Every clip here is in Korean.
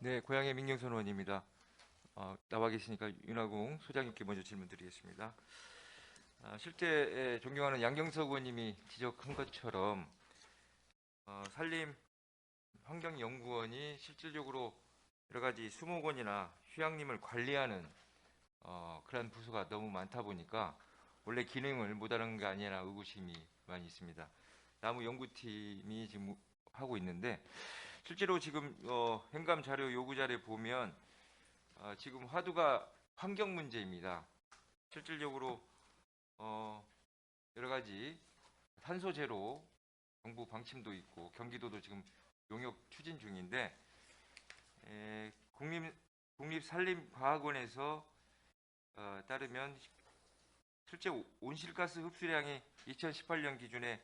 네, 고향의 민경선 의원입니다. 나와 계시니까 윤하공 소장님께 먼저 질문드리겠습니다. 실제 존경하는 양경석 의원님이 지적한 것처럼 산림 환경연구원이 실질적으로 여러 가지 수목원이나 휴양림을 관리하는 그런 부서가 너무 많다 보니까 원래 기능을 못하는 게 아니라 의구심이 많이 있습니다. 나무 연구팀이 지금 하고 있는데 실제로 지금 행감 자료 요구 자료에 보면 지금 화두가 환경 문제입니다. 실질적으로 여러 가지 탄소 제로 정부 방침도 있고 경기도도 지금 용역 추진 중인데 국립산림과학원에서 따르면 실제 온실가스 흡수량이 2018년 기준에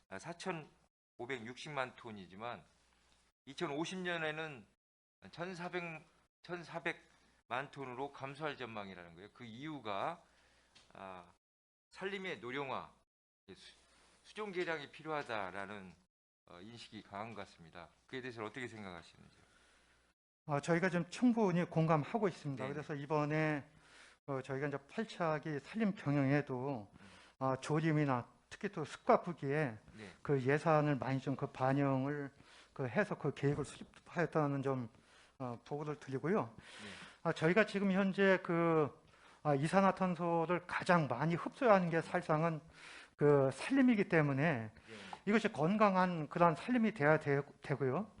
4,560만 톤이지만 2050년에는 1,400만 톤으로 감소할 전망이라는 거예요. 그 이유가 산림의 노령화, 수종 개량이 필요하다라는 인식이 강한 것 같습니다. 그에 대해서 어떻게 생각하시는지요? 저희가 좀 충분히 공감하고 있습니다. 네네. 그래서 이번에 저희가 이제 8차기 산림 경영에도 조림이나 특히 또 습과 부기에 네. 그 예산을 많이 좀 그 반영을 해서 그 계획을 수립하였다는 점 보고를 드리고요. 네. 저희가 지금 현재 이산화탄소를 가장 많이 흡수하는 게 사실상은 그 산림이기 때문에 네. 이것이 건강한 그런 산림이 돼야 되고요.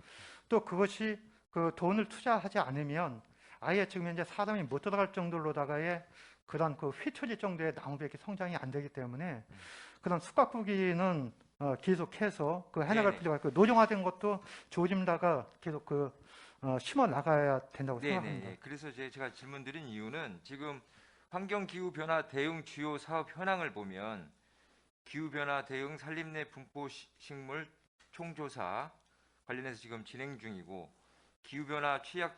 또 그것이 그 돈을 투자하지 않으면 아예 지금 현재 사람이 못 들어갈 정도로다가의 그런 그 휘초리 정도의 나무백이 성장이 안 되기 때문에 그런 숲가꾸기는 계속해서 그 해나갈 네네. 필요가 있고 노령화된 것도 조짐다가 계속 심어 나가야 된다고 네네. 생각합니다. 예. 그래서 제가 질문드린 이유는 지금 환경기후변화 대응 주요 사업 현황을 보면 기후변화 대응 산림 내 분포 식물 총조사 관련해서 지금 진행 중이고 기후변화 취약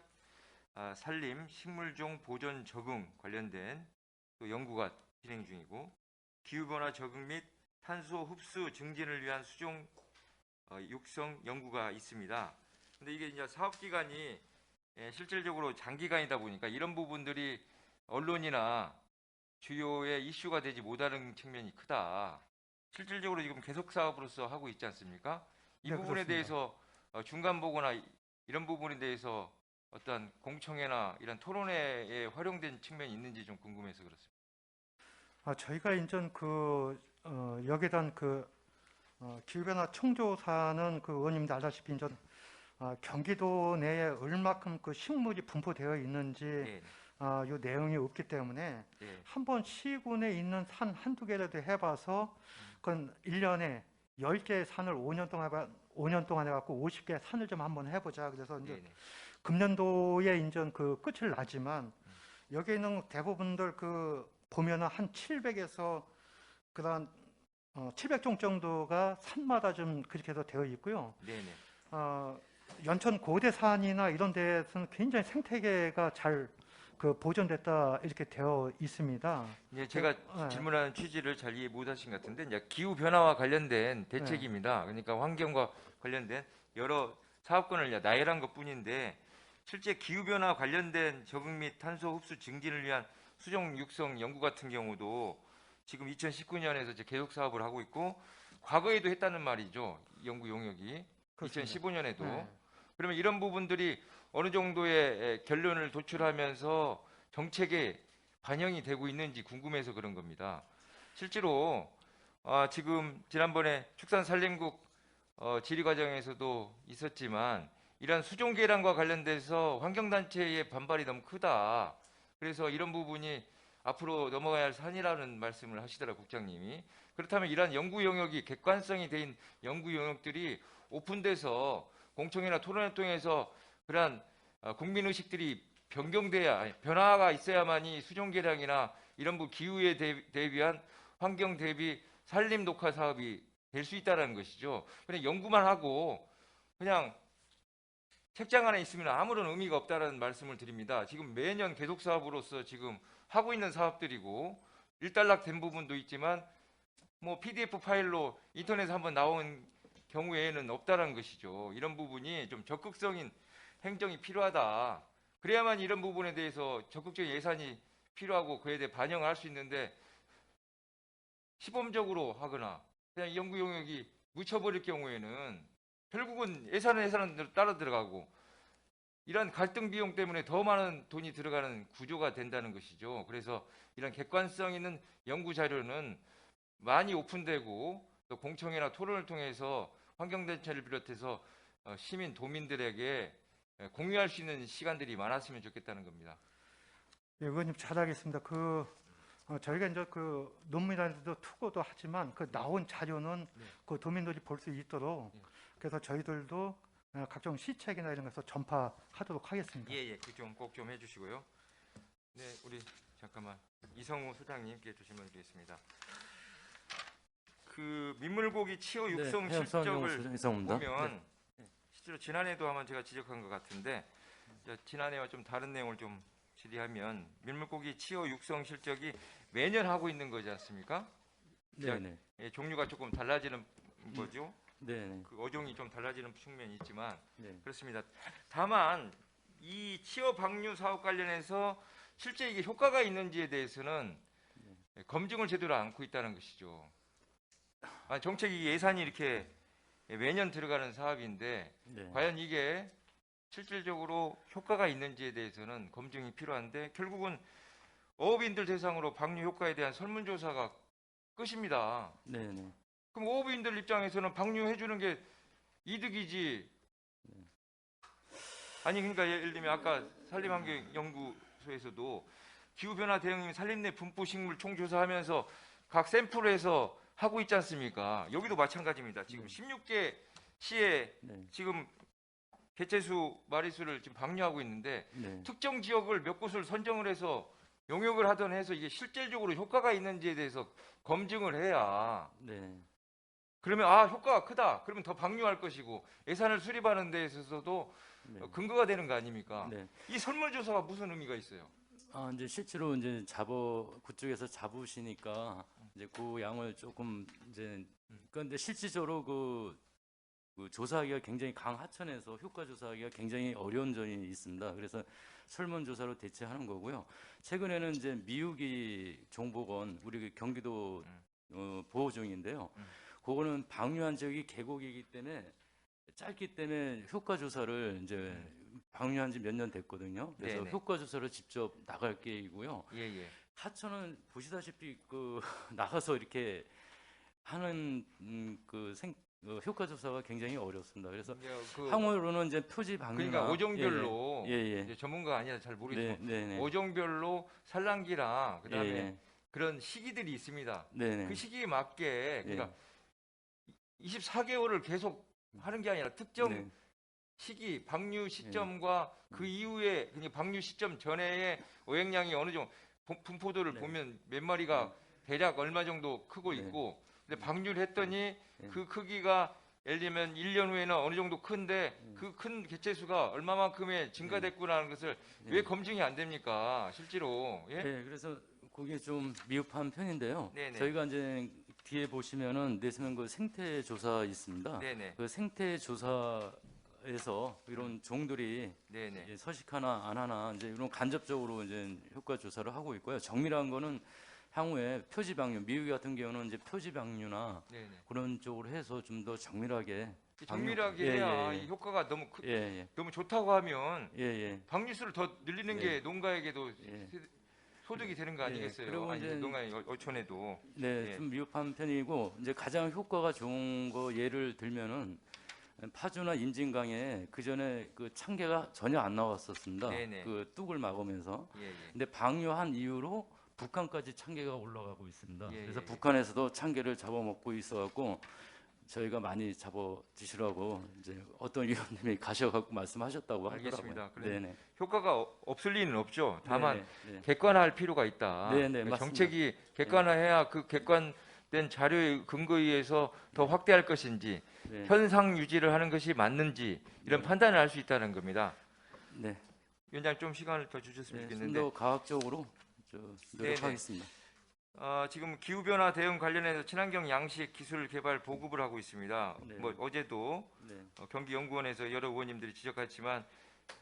산림 식물종 보존 적응 관련된 또 연구가 진행 중이고 기후변화 적응 및 탄소 흡수 증진을 위한 수종 육성 연구가 있습니다. 근데 이게 이제 사업 기간이 실질적으로 장기간이다 보니까 이런 부분들이 언론이나 주요의 이슈가 되지 못하는 측면이 크다. 실질적으로 지금 계속 사업으로서 하고 있지 않습니까? 이 네, 부분에 그렇습니다. 대해서 중간 보고나 이런 부분에 대해서 어떤 공청회나 이런 토론회에 활용된 측면이 있는지 좀 궁금해서 그렇습니다. 저희가 인전 여기에 대한 기후변화 총조사는 그 의원님도 알다시피 인전 경기도 내에 얼마큼 그 식물이 분포되어 있는지 네, 이 내용이 없기 때문에 네, 한번 시군에 있는 산 한두 개라도 해봐서 그건 1년에 10개의 산을 5년 동안 해갖고 50개 산을 좀 한번 해보자. 그래서 이제 네, 네, 금년도에 인전 그 끝을 나지만 여기 있는 대부분들 보면은 한 700에서 그다음 700종 정도가 산마다 좀 그렇게 해서 되어 있고요. 네, 네. 어, 연천 고대산이나 이런 데에서는 굉장히 생태계가 잘 보존됐다 이렇게 되어 있습니다. 이제 그, 제가 예, 질문하는 취지를 잘 이해 못하신 것 같은데 이제 기후 변화와 관련된 예. 대책입니다. 그러니까 환경과 관련된 여러 사업권을 이제 나열한 것뿐인데 실제 기후 변화 관련된 적응 및 탄소 흡수 증진을 위한 수종 육성 연구 같은 경우도 지금 2019년에서 이제 계속 사업을 하고 있고 과거에도 했다는 말이죠. 연구 용역이 그렇습니다. 2015년에도 예. 그러면 이런 부분들이 어느 정도의 결론을 도출하면서 정책에 반영이 되고 있는지 궁금해서 그런 겁니다. 실제로 지금 지난번에 축산산림국 질의 과정에서도 있었지만 이러한 수종계량과 관련돼서 환경단체의 반발이 너무 크다. 그래서 이런 부분이 앞으로 넘어가야 할 산이라는 말씀을 하시더라고요, 국장님이. 그렇다면 이러한 연구 영역이 객관성이 된 연구 영역들이 오픈돼서 공청회나 토론을 통해서 그러한 국민의식들이 변경돼야 변화가 있어야만이 수종 개량이나 이런 기후에 대비한 환경 대비 산림 녹화 사업이 될 수 있다는 것이죠. 그냥 연구만 하고 그냥 책장 안에 있으면 아무런 의미가 없다는 말씀을 드립니다. 지금 매년 계속 사업으로서 지금 하고 있는 사업들이고 일단락된 부분도 있지만 뭐 PDF 파일로 인터넷에 한번 나온 경우에는 없다는 것이죠. 이런 부분이 좀 적극적인 행정이 필요하다. 그래야만 이런 부분에 대해서 적극적인 예산이 필요하고 그에 대해 반영을 할 수 있는데 시범적으로 하거나 그냥 연구 용역이 묻혀버릴 경우에는 결국은 예산은 따라 들어가고 이런 갈등 비용 때문에 더 많은 돈이 들어가는 구조가 된다는 것이죠. 그래서 이런 객관성 있는 연구 자료는 많이 오픈되고 또 공청회나 토론을 통해서 환경단체를 비롯해서 시민, 도민들에게 공유할 수 있는 시간들이 많았으면 좋겠다는 겁니다. 예, 의원님 잘하겠습니다. 저희가 이제 그 논문이라도 투고도 하지만 그 나온 자료는 네. 그 도민들이 볼 수 있도록 네. 그래서 저희들도 각종 시책이나 이런 것을 전파하도록 하겠습니다. 예, 꼭 좀 해주시고요. 네, 우리 잠깐만 이성우 소장님께 질문 드리겠습니다. 그 민물고기 치어 육성 실적을 이성우입니다. 보면 실제로 지난해도 한번 제가 지적한 것 같은데 지난해와 좀 다른 내용을 좀 질의하면 민물고기 치어 육성 실적이 매년 하고 있는 거지 않습니까? 네네. 예, 종류가 조금 달라지는 거죠. 네네. 그 어종이 좀 달라지는 측면이 있지만 네. 그렇습니다. 다만 이 치어 방류 사업 관련해서 실제 이게 효과가 있는지에 대해서는 검증을 제대로 않고 있다는 것이죠. 정책이 예산이 이렇게 매년 들어가는 사업인데 네. 과연 이게 실질적으로 효과가 있는지에 대해서는 검증이 필요한데 결국은 어업인들 대상으로 방류 효과에 대한 설문조사가 끝입니다. 네네. 그럼 어업인들 입장에서는 방류해 주는 게 이득이지. 아니 그러니까 예를 들면 아까 산림환경연구소에서도 기후변화 대응인 산림 내 분포식물 총조사하면서 각 샘플에서 하고 있지 않습니까? 여기도 마찬가지입니다. 지금 16개 시에 네. 지금 개체수 마리수를 지금 방류하고 있는데 네. 특정 지역을 몇 곳을 선정을 해서 용역을 하든 해서 이게 실질적으로 효과가 있는지에 대해서 검증을 해야 네. 그러면 효과가 크다. 그러면 더 방류할 것이고 예산을 수립하는 데 있어서도 네. 근거가 되는 거 아닙니까? 네. 이 설문조사가 무슨 의미가 있어요? 이제 실제로 이제 그쪽에서 잡으시니까 이제 그 양을 조금 이제 그런데 실질적으로 그 조사하기가 굉장히 강하천에서 효과 조사하기가 굉장히 어려운 점이 있습니다. 그래서 설문조사로 대체하는 거고요. 최근에는 이제 미유기 정보건 우리 그 경기도 보호 중인데요. 그거는 방류한 지역이 계곡이기 때문에 짧기 때문에 효과 조사를 이제 방류한 지 몇 년 됐거든요. 그래서 네네. 효과 조사를 직접 나갈 계획이고요. 예. 하천은 보시다시피 나가서 이렇게 하는 효과 조사가 굉장히 어렵습니다. 그래서 향후로는 이제 표지 방류나 그러니까 오종별로 예. 이제 전문가가 아니라 잘 모르겠지만 네. 오종별로 산란기랑 그다음에 예. 그런 시기들이 있습니다. 네네. 그 시기에 맞게 그러니까 예. 24개월을 계속 하는 게 아니라 특정 네. 시기 방류 시점과 그 이후에 그냥 방류 시점 전에의 어획량이 어느 정도 분포도를 네. 보면 몇 마리가 대략 얼마 정도 크고 네. 있고 근데 방류를 했더니 네. 그 크기가 예를 들면 1년 후에는 어느 정도 큰데 그 큰 개체수가 얼마만큼의 증가됐구나는 것을 왜 검증이 안 됩니까? 실제로. 예? 네, 그래서 그게 좀 미흡한 편인데요. 네네. 저희가 이제 뒤에 보시면은 내세면 그 생태 조사 있습니다. 네네. 그 생태 조사에서 이런 종들이 네네. 이제 서식하나 안 하나 이제 이런 간접적으로 이제 효과 조사를 하고 있고요. 정밀한 거는 향후에 표지 방류, 미유기 같은 경우는 이제 표지 방류나 네네. 그런 쪽으로 해서 좀 더 정밀하게 정밀하게 예, 해야 예, 예. 이 효과가 너무 예. 너무 좋다고 하면 예. 방류수를 더 늘리는 예. 게 농가에게도 예. 소득이 되는 거 예, 아니겠어요? 그리고 아니 이제 농가의 어촌에도. 네, 예. 좀 미흡한 편이고 이제 가장 효과가 좋은 거 예를 들면은 파주나 임진강에 그 전에 그 참개가 전혀 안 나왔었습니다. 네네. 그 뚝을 막으면서. 예. 근데 방류한 이후로 북한까지 참개가 올라가고 있습니다. 예, 그래서 예. 북한에서도 참개를 잡아먹고 있어갖고 저희가 많이 잡아 드시라고 이제 어떤 위원님이 가셔갖고 말씀하셨다고 알겠습니다. 하더라고요. 그래. 네네. 효과가 없을 리는 없죠. 다만 네네. 객관화할 필요가 있다. 네네, 그러니까 맞습니다. 정책이 객관화해야 그 객관된 자료의 근거에 의해서 더 확대할 것인지 네. 현상 유지를 하는 것이 맞는지 이런 판단을 할 수 있다는 겁니다. 네. 위원장 좀 시간을 더 주셨으면 네, 좋겠는데 좀더 과학적으로 노력하겠습니다. 지금 기후변화 대응 관련해서 친환경 양식 기술 개발 보급을 하고 있습니다. 네. 뭐 어제도 네. 경기연구원에서 여러 의원님들이 지적했지만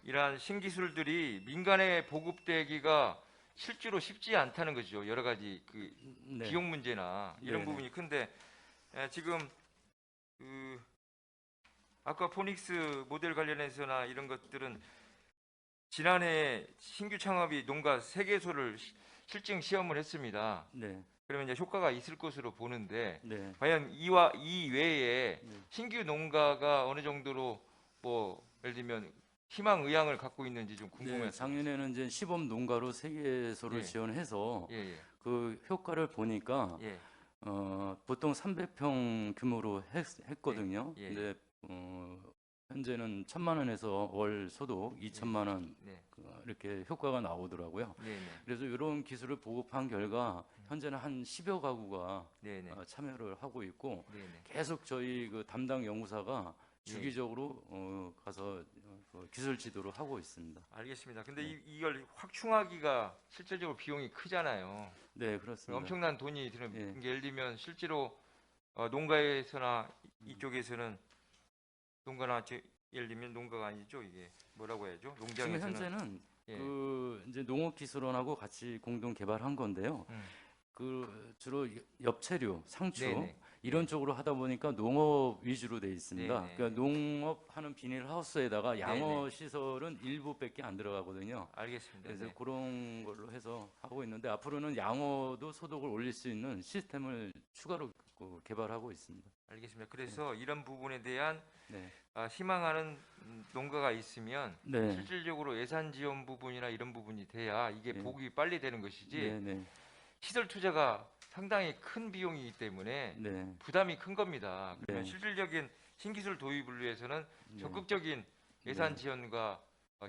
이러한 신기술들이 민간에 보급되기가 실제로 쉽지 않다는 거죠. 여러 가지 그 네. 비용 문제나 이런 네네. 부분이 큰데 지금 그 아까 포닉스 모델 관련해서나 이런 것들은 지난해 신규 창업이 농가 3개소를 실증 시험을 했습니다. 네. 그러면 이제 효과가 있을 것으로 보는데 네. 과연 이 외에 네. 신규 농가가 어느 정도로 뭐 예를 들면 희망 의향을 갖고 있는지 좀 네, 궁금해서. 작년에는 이제 시범 농가로 3개소를 예. 지원해서 예, 예, 그 효과를 보니까 예, 보통 300평 규모로 했거든요. 예, 예. 근데 현재는 1,000만 원에서 월 소득 2천만 원 네, 이렇게 효과가 나오더라고요. 네, 네, 그래서 이런 기술을 보급한 결과 현재는 한 10여 가구가 네, 네, 참여를 하고 있고 네, 네. 계속 저희 그 담당 연구사가 예. 주기적으로 가서 그 기술 지도를 하고 있습니다. 알겠습니다. 근데 네. 이걸 확충하기가 실질적으로 비용이 크잖아요. 네, 그렇습니다. 엄청난 돈이 드는 예. 게 예를 들면 실제로 농가에서나 이쪽에서는 농가나 예를 들면 농가가 아니죠. 이게 뭐라고 해야죠? 지금 농장에서는 현재는 예. 그 이제 농업기술원하고 같이 공동 개발한 건데요. 그 주로 엽채류, 상추 네네. 이런 네. 쪽으로 하다 보니까 농업 위주로 돼 있습니다. 네네. 그러니까 농업하는 비닐하우스에다가 양어 네네. 시설은 일부밖에 안 들어가거든요. 알겠습니다. 그래서 네. 그런 걸로 해서 하고 있는데 앞으로는 양어도 소득을 올릴 수 있는 시스템을 추가로 개발하고 있습니다. 알겠습니다. 그래서 이런 부분에 대한 네. 희망하는 농가가 있으면 네. 실질적으로 예산 지원 부분이나 이런 부분이 돼야 이게 네. 보급이 빨리 되는 것이지 네, 네. 시설 투자가 상당히 큰 비용이기 때문에 네. 부담이 큰 겁니다. 그러면 네. 실질적인 신기술 도입을 위해서는 네. 적극적인 예산 네. 지원과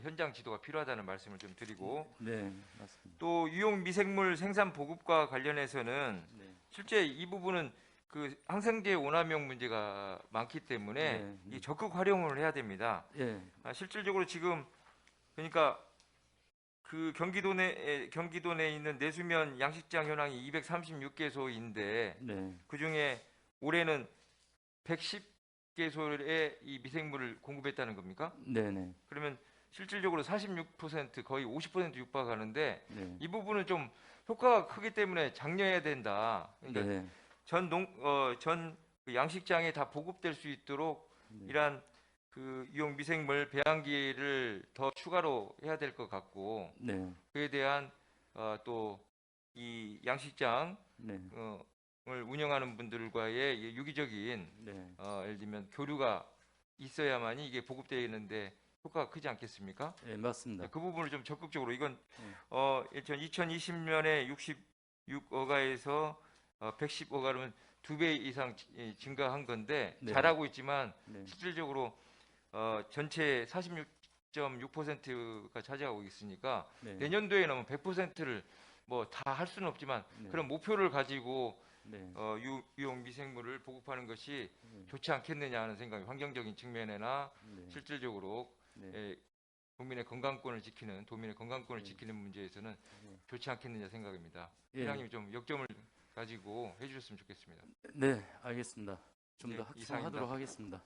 현장 지도가 필요하다는 말씀을 좀 드리고 네, 맞습니다. 또 유용 미생물 생산 보급과 관련해서는 네. 실제 이 부분은 그 항생제 오남용 문제가 많기 때문에 네. 이 적극 활용을 해야 됩니다. 예. 실질적으로 지금 그러니까 그 경기도 내에 있는 내수면 양식장 현황이 236개소인데 네. 그 중에 올해는 110개소에 이 미생물을 공급했다는 겁니까? 네, 네. 그러면 실질적으로 46% 거의 50% 육박하는데 네. 이 부분은 좀 효과가 크기 때문에 장려해야 된다. 그러니까 네. 전 그 양식장에 다 보급될 수 있도록 네. 이러한 그 유용 미생물 배양기를 더 추가로 해야 될 것 같고 네. 그에 대한 또 이 양식장을 네. 운영하는 분들과의 이 유기적인 네. 예를 들면 교류가 있어야만이 이게 보급되는데 효과가 크지 않겠습니까? 네, 맞습니다. 그 부분을 좀 적극적으로 이건 네. 2020년에 66억가에서 110억가면 2배 이상 증가한 건데 네. 잘하고 있지만 네. 실질적으로 전체 46.6%가 차지하고 있으니까 네. 내년도에는 100%를 뭐 다 할 수는 없지만 네. 그런 목표를 가지고 네. 유용 미생물을 보급하는 것이 네. 좋지 않겠느냐 하는 생각이 환경적인 측면이나 네. 실질적으로 네. 도민의 건강권을 지키는 네. 지키는 문제에서는 네. 좋지 않겠느냐 생각입니다. 예. 회장님 좀 역점을 가지고 해주셨으면 좋겠습니다. 네, 알겠습니다. 좀 네, 더 이상입니다. 확충하도록 하겠습니다.